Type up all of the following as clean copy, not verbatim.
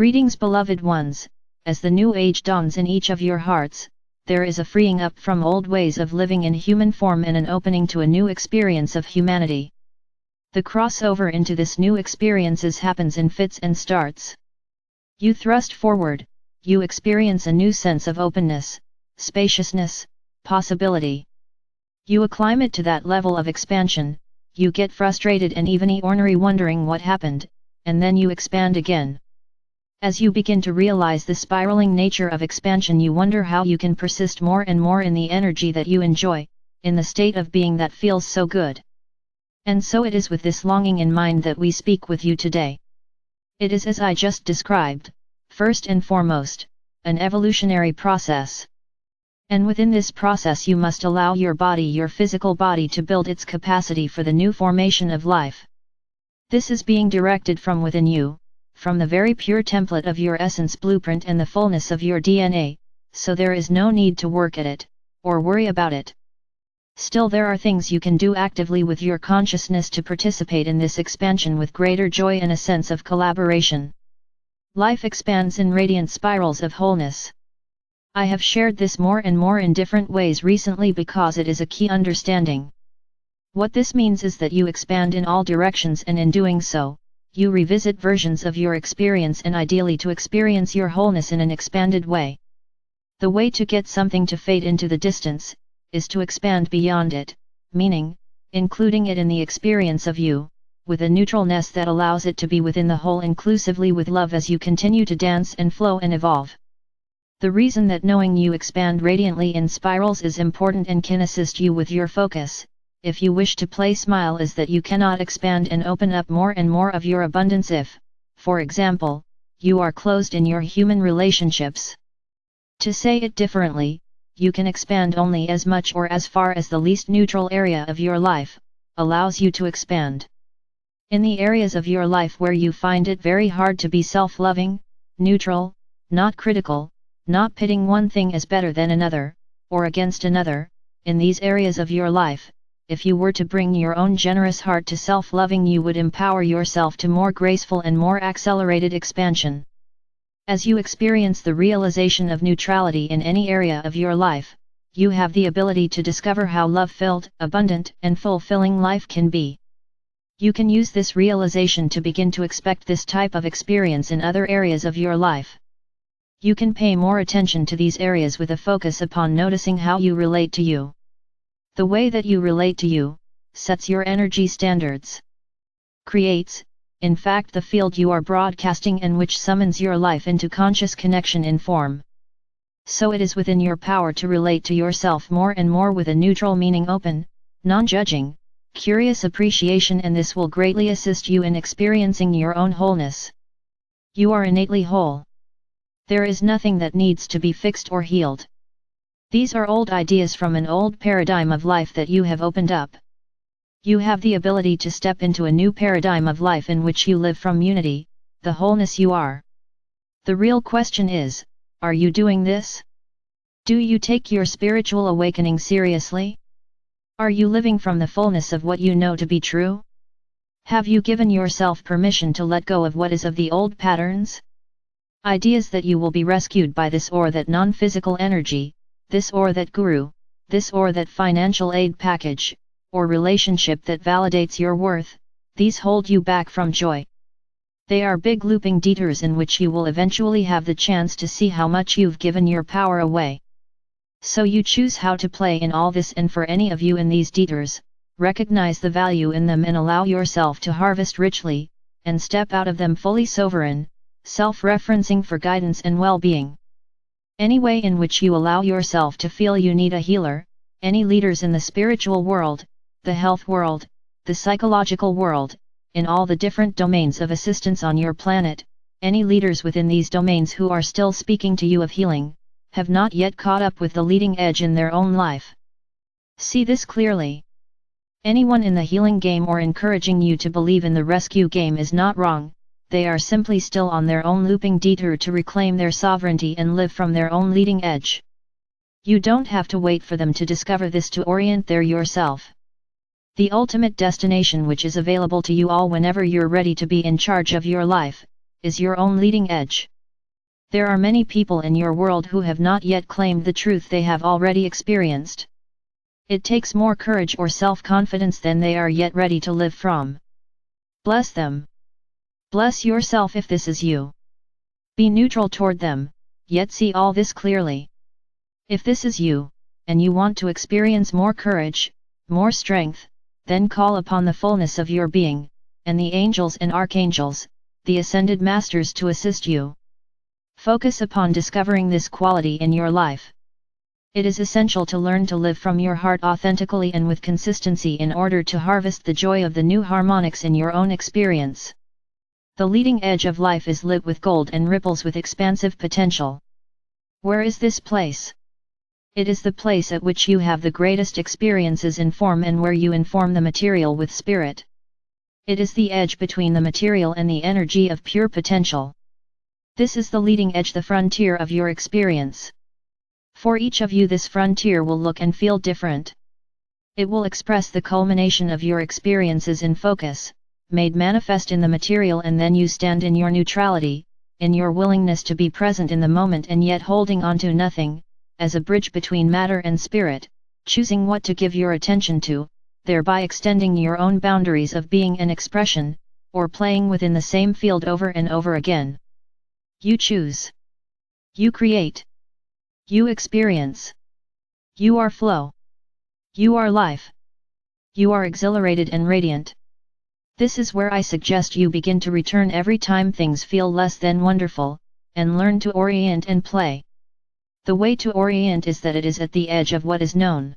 Greetings, beloved ones. As the new age dawns in each of your hearts, there is a freeing up from old ways of living in human form and an opening to a new experience of humanity. The crossover into this new experiences happens in fits and starts. You thrust forward, you experience a new sense of openness, spaciousness, possibility. You acclimate to that level of expansion, you get frustrated and even ornery wondering what happened, and then you expand again. As you begin to realize the spiraling nature of expansion, you wonder how you can persist more and more in the energy that you enjoy, in the state of being that feels so good. And so it is with this longing in mind that we speak with you today. It is as I just described, first and foremost, an evolutionary process. And within this process you must allow your body, your physical body, to build its capacity for the new formation of life. This is being directed from within you, from the very pure template of your essence blueprint and the fullness of your DNA, so there is no need to work at it, or worry about it. Still, there are things you can do actively with your consciousness to participate in this expansion with greater joy and a sense of collaboration. Life expands in radiant spirals of wholeness. I have shared this more and more in different ways recently because it is a key understanding. What this means is that you expand in all directions, and in doing so, you revisit versions of your experience, and ideally to experience your wholeness in an expanded way. The way to get something to fade into the distance is to expand beyond it, meaning, including it in the experience of you, with a neutralness that allows it to be within the whole inclusively with love as you continue to dance and flow and evolve. The reason that knowing you expand radiantly in spirals is important and can assist you with your focus, if you wish to play smile, is that you cannot expand and open up more and more of your abundance if, for example, you are closed in your human relationships. To say it differently, you can expand only as much or as far as the least neutral area of your life allows you to expand. In the areas of your life where you find it very hard to be self-loving, neutral, not critical, not pitting one thing as better than another, or against another, in these areas of your life, if you were to bring your own generous heart to self-loving, you would empower yourself to more graceful and more accelerated expansion. As you experience the realization of neutrality in any area of your life, you have the ability to discover how love-filled, abundant, and fulfilling life can be. You can use this realization to begin to expect this type of experience in other areas of your life. You can pay more attention to these areas with a focus upon noticing how you relate to you. The way that you relate to you sets your energy standards. Creates, in fact, the field you are broadcasting and which summons your life into conscious connection in form. So it is within your power to relate to yourself more and more with a neutral, meaning open, non-judging, curious appreciation, and this will greatly assist you in experiencing your own wholeness. You are innately whole. There is nothing that needs to be fixed or healed. These are old ideas from an old paradigm of life that you have opened up. You have the ability to step into a new paradigm of life in which you live from unity, the wholeness you are. The real question is, are you doing this? Do you take your spiritual awakening seriously? Are you living from the fullness of what you know to be true? Have you given yourself permission to let go of what is of the old patterns? Ideas that you will be rescued by this or that non-physical energy, this or that guru, this or that financial aid package, or relationship that validates your worth, these hold you back from joy. They are big looping detours in which you will eventually have the chance to see how much you've given your power away. So you choose how to play in all this, and for any of you in these detours, recognize the value in them and allow yourself to harvest richly, and step out of them fully sovereign, self-referencing for guidance and well-being. Any way in which you allow yourself to feel you need a healer, any leaders in the spiritual world, the health world, the psychological world, in all the different domains of assistance on your planet, any leaders within these domains who are still speaking to you of healing, have not yet caught up with the leading edge in their own life. See this clearly. Anyone in the healing game or encouraging you to believe in the rescue game is not wrong. They are simply still on their own looping detour to reclaim their sovereignty and live from their own leading edge. You don't have to wait for them to discover this to orient there yourself. The ultimate destination, which is available to you all whenever you're ready to be in charge of your life, is your own leading edge. There are many people in your world who have not yet claimed the truth they have already experienced. It takes more courage or self-confidence than they are yet ready to live from. Bless them. Bless yourself if this is you. Be neutral toward them, yet see all this clearly. If this is you, and you want to experience more courage, more strength, then call upon the fullness of your being, and the angels and archangels, the ascended masters to assist you. Focus upon discovering this quality in your life. It is essential to learn to live from your heart authentically and with consistency in order to harvest the joy of the new harmonics in your own experience. The leading edge of life is lit with gold and ripples with expansive potential. Where is this place? It is the place at which you have the greatest experiences in form and where you inform the material with spirit. It is the edge between the material and the energy of pure potential. This is the leading edge, the frontier of your experience. For each of you, this frontier will look and feel different. It will express the culmination of your experiences in focus, made manifest in the material, and then you stand in your neutrality, in your willingness to be present in the moment and yet holding on to nothing, as a bridge between matter and spirit, choosing what to give your attention to, thereby extending your own boundaries of being and expression, or playing within the same field over and over again. You choose. You create. You experience. You are flow. You are life. You are exhilarated and radiant. This is where I suggest you begin to return every time things feel less than wonderful, and learn to orient and play. The way to orient is that it is at the edge of what is known.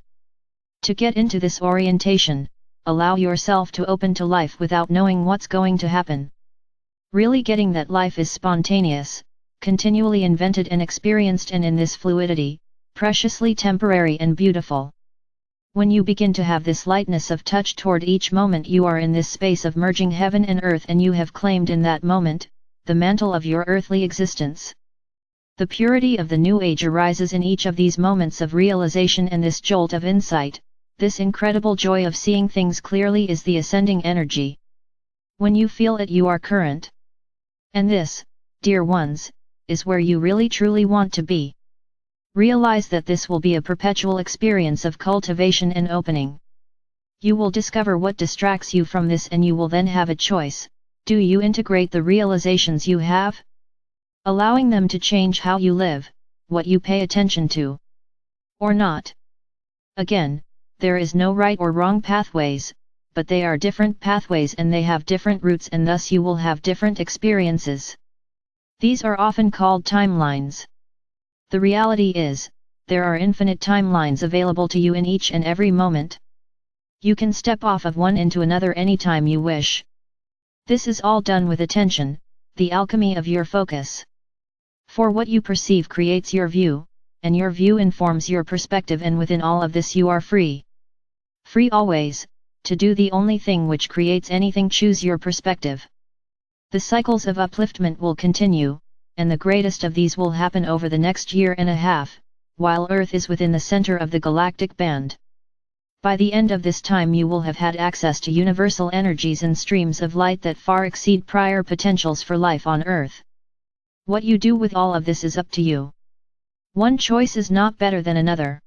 To get into this orientation, allow yourself to open to life without knowing what's going to happen. Really getting that life is spontaneous, continually invented and experienced, and in this fluidity, preciously temporary and beautiful. When you begin to have this lightness of touch toward each moment, you are in this space of merging heaven and earth, and you have claimed in that moment, the mantle of your earthly existence. The purity of the new age arises in each of these moments of realization, and this jolt of insight, this incredible joy of seeing things clearly, is the ascending energy. When you feel it, you are current. And this, dear ones, is where you really truly want to be. Realize that this will be a perpetual experience of cultivation and opening. You will discover what distracts you from this, and you will then have a choice. Do you integrate the realizations you have? Allowing them to change how you live, what you pay attention to? Or not? Again, there is no right or wrong pathways, but they are different pathways and they have different routes, and thus you will have different experiences. These are often called timelines. The reality is, there are infinite timelines available to you in each and every moment. You can step off of one into another anytime you wish. This is all done with attention, the alchemy of your focus. For what you perceive creates your view, and your view informs your perspective, and within all of this you are free. Free always, to do the only thing which creates anything. Choose your perspective. The cycles of upliftment will continue, and the greatest of these will happen over the next year and a half, while Earth is within the center of the galactic band. By the end of this time you will have had access to universal energies and streams of light that far exceed prior potentials for life on Earth. What you do with all of this is up to you. One choice is not better than another.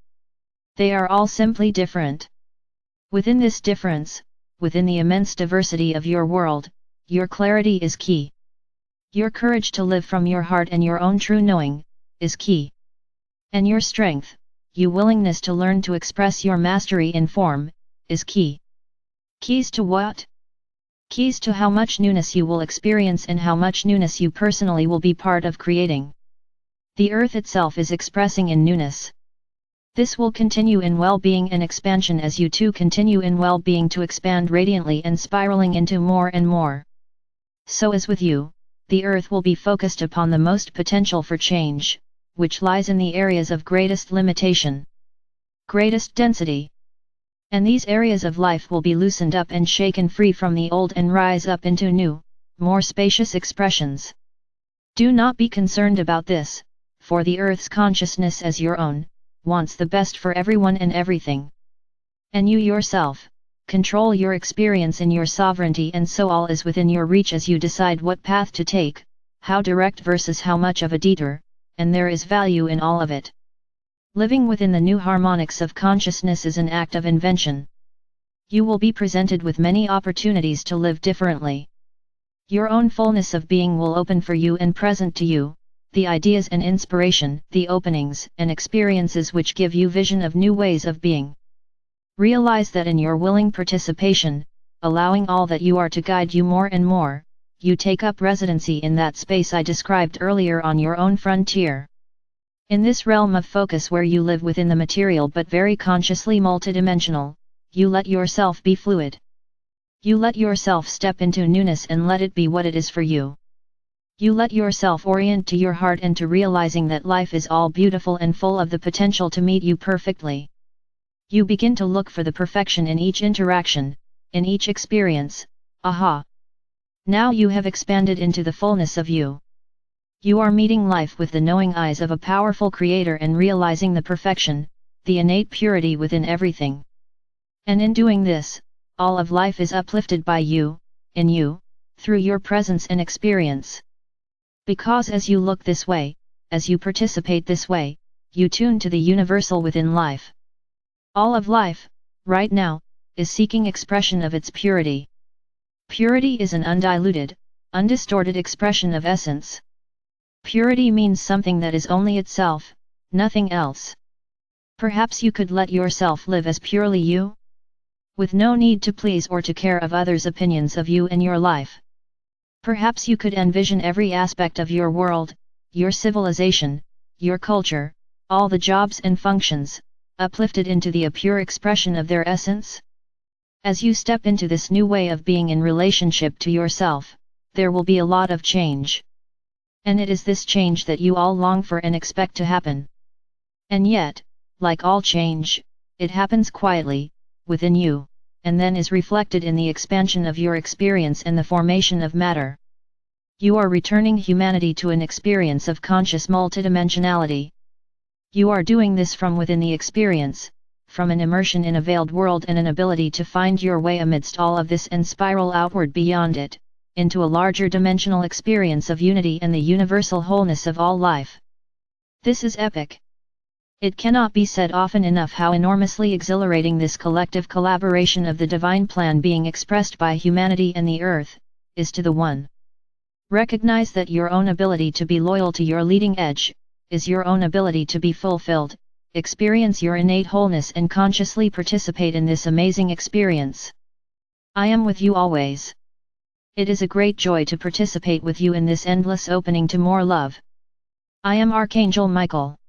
They are all simply different. Within this difference, within the immense diversity of your world, your clarity is key. Your courage to live from your heart and your own true knowing, is key. And your strength, your willingness to learn to express your mastery in form, is key. Keys to what? Keys to how much newness you will experience and how much newness you personally will be part of creating. The earth itself is expressing in newness. This will continue in well-being and expansion as you too continue in well-being to expand radiantly and spiraling into more and more. So as with you, the earth will be focused upon the most potential for change, which lies in the areas of greatest limitation, greatest density. And these areas of life will be loosened up and shaken free from the old and rise up into new, more spacious expressions. Do not be concerned about this, for the earth's consciousness as your own, wants the best for everyone and everything. And you yourself, control your experience in your sovereignty, and so all is within your reach as you decide what path to take, how direct versus how much of a detour, and there is value in all of it. Living within the new harmonics of consciousness is an act of invention. You will be presented with many opportunities to live differently. Your own fullness of being will open for you and present to you, the ideas and inspiration, the openings and experiences which give you vision of new ways of being. Realize that in your willing participation, allowing all that you are to guide you more and more, you take up residency in that space I described earlier on your own frontier. In this realm of focus where you live within the material but very consciously multidimensional, you let yourself be fluid. You let yourself step into newness and let it be what it is for you. You let yourself orient to your heart and to realizing that life is all beautiful and full of the potential to meet you perfectly. You begin to look for the perfection in each interaction, in each experience. Aha! Now you have expanded into the fullness of you. You are meeting life with the knowing eyes of a powerful creator and realizing the perfection, the innate purity within everything. And in doing this, all of life is uplifted by you, in you, through your presence and experience. Because as you look this way, as you participate this way, you tune to the universal within life. All of life, right now, is seeking expression of its purity. Purity is an undiluted, undistorted expression of essence. Purity means something that is only itself, nothing else. Perhaps you could let yourself live as purely you? With no need to please or to care of others' opinions of you and your life. Perhaps you could envision every aspect of your world, your civilization, your culture, all the jobs and functions, uplifted into the pure expression of their essence? As you step into this new way of being in relationship to yourself, there will be a lot of change. And it is this change that you all long for and expect to happen. And yet, like all change, it happens quietly, within you, and then is reflected in the expansion of your experience and the formation of matter. You are returning humanity to an experience of conscious multidimensionality. You are doing this from within the experience, from an immersion in a veiled world and an ability to find your way amidst all of this and spiral outward beyond it, into a larger dimensional experience of unity and the universal wholeness of all life. This is epic. It cannot be said often enough how enormously exhilarating this collective collaboration of the divine plan being expressed by humanity and the earth, is to the one. Recognize that your own ability to be loyal to your leading edge, is your own ability to be fulfilled, experience your innate wholeness and consciously participate in this amazing experience. I am with you always. It is a great joy to participate with you in this endless opening to more love. I am Archangel Michael.